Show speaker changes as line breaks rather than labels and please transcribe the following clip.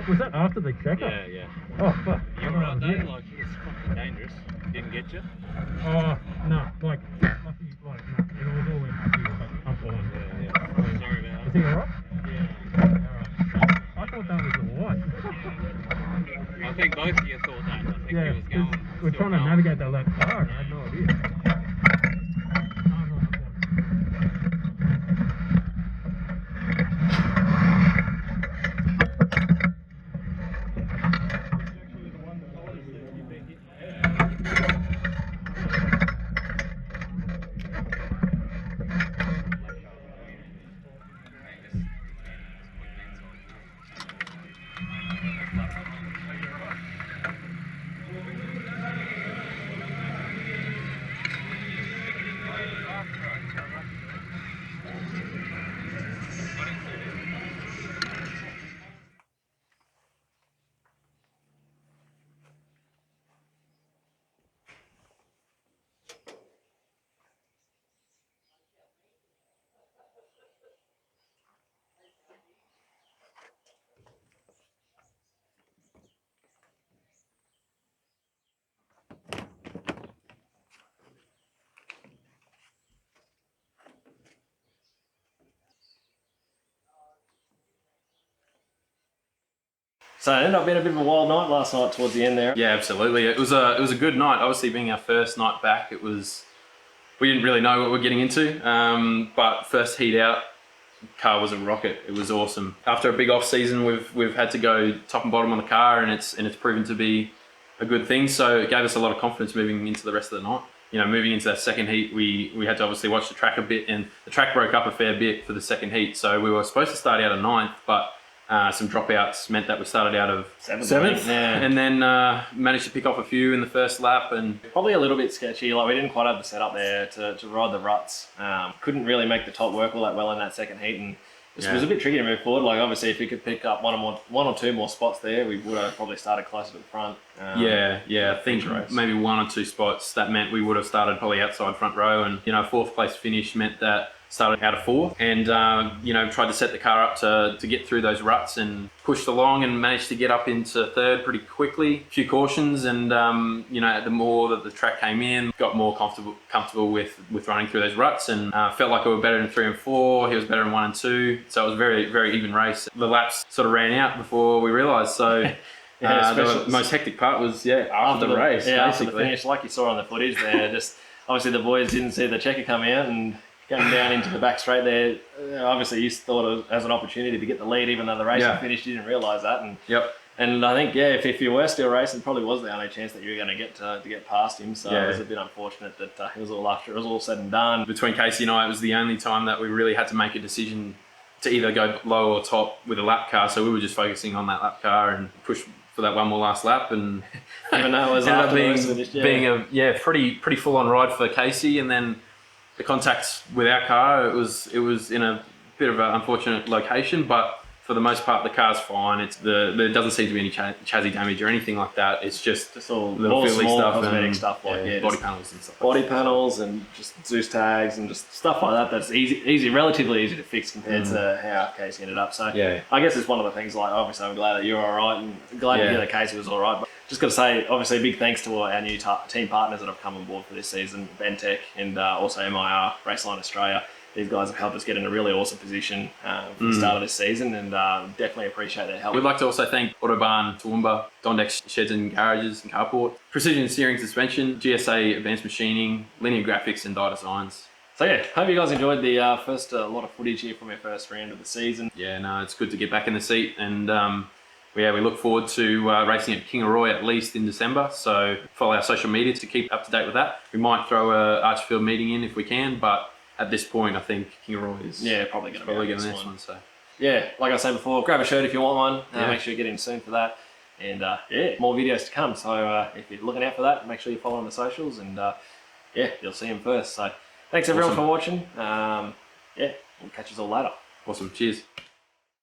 Was that after the checker?
Yeah, yeah.
Oh, fuck.
You were out there, like, it's fucking dangerous. Didn't get you?
Oh, no. Like, lucky, like, no. It was all in but I'm fine.
Yeah. Sorry about
Is
that.
he alright?
Yeah.
Alright. I thought that was the light.
I think both of you thought that. I think he
Yeah,
was going.
we're trying to navigate that left car, and I had no idea.
So it ended up being a bit of a wild night last night towards the end there.
Yeah, absolutely. It was a good night. Obviously, being our first night back, we didn't really know what we were getting into. But first heat out, car was a rocket. It was awesome. After a big off season, we've had to go top and bottom on the car, and it's proven to be a good thing. So it gave us a lot of confidence moving into the rest of the night. You know, moving into that second heat, we had to obviously watch the track a bit, and the track broke up a fair bit for the second heat. So we were supposed to start out of 9th, but some dropouts meant that we started out of 7th,
Yeah.
and then managed to pick off a few in the first lap. And
Probably a little bit sketchy, like we didn't quite have the setup there to ride the ruts. Couldn't really make the top work all that well in that second heat, and it was a bit tricky to move forward. Like obviously if we could pick up one or two more spots there, we would have probably started closer to the front.
I think maybe 1 or 2 spots, that meant we would have started probably outside front row, and 4th place finish meant that started out of 4th, and tried to set the car up to get through those ruts and pushed along and managed to get up into 3rd pretty quickly. A few cautions, and the more that the track came in, got more comfortable with running through those ruts, and felt like we were better in 3 and 4. He was better in 1 and 2, so it was a very, very even race. The laps sort of ran out before we realised, so the most hectic part was after the race, basically.
After the finish, like you saw on the footage there. Just obviously the boys didn't see the checker come out and going down into the back straight there. Obviously you thought it as an opportunity to get the lead, even though the race had finished. You didn't realise that, and I think if you were still racing, it probably was the only chance that you were going to get past him. So it was a bit unfortunate that it was all after it was all said and done.
Between Casey and I, it was the only time that we really had to make a decision to either go low or top with a lap car. So we were just focusing on that lap car and push for that one more last lap, and
even though it was
ended up being a pretty full on ride for Casey. And then the contacts with our car, it was in a bit of an unfortunate location, but for the most part the car's fine. There doesn't seem to be any chassis damage or anything like that. It's just
all
little fiddly
small
stuff,
cosmetic stuff like
body panels and stuff.
Body panels and just Zeus tags and just stuff like that. That's relatively easy to fix compared to how Casey ended up. So I guess it's one of the things. Like obviously, I'm glad that you're all right, and glad to hear that Casey was all right. But just got to say, obviously, a big thanks to our new team partners that have come on board for this season, Bendtech and also MIR Raceline Australia. These guys have helped us get in a really awesome position for the start of this season, and definitely appreciate their help.
We'd like to also thank Autobarn Toowoomba, Dondex Sheds and Garages and Carports, Precision Steering Suspension, GSA Advanced Machining, Linear Graphics and Thydesigns.
So hope you guys enjoyed the first lot of footage here from our first round of the season.
Yeah, no, it's good to get back in the seat, and we look forward to racing at Kingaroy at least in December, so follow our social media to keep up to date with that. We might throw a Archfield meeting in if we can, but at this point I think Kingaroy is
probably going to be the next one.
So
like I said before, grab a shirt if you want one. Make sure you get in soon for that, and more videos to come. So if you're looking out for that, make sure you follow on the socials, and you'll see them first. So thanks everyone for watching. We'll catch us all later.
Awesome, cheers.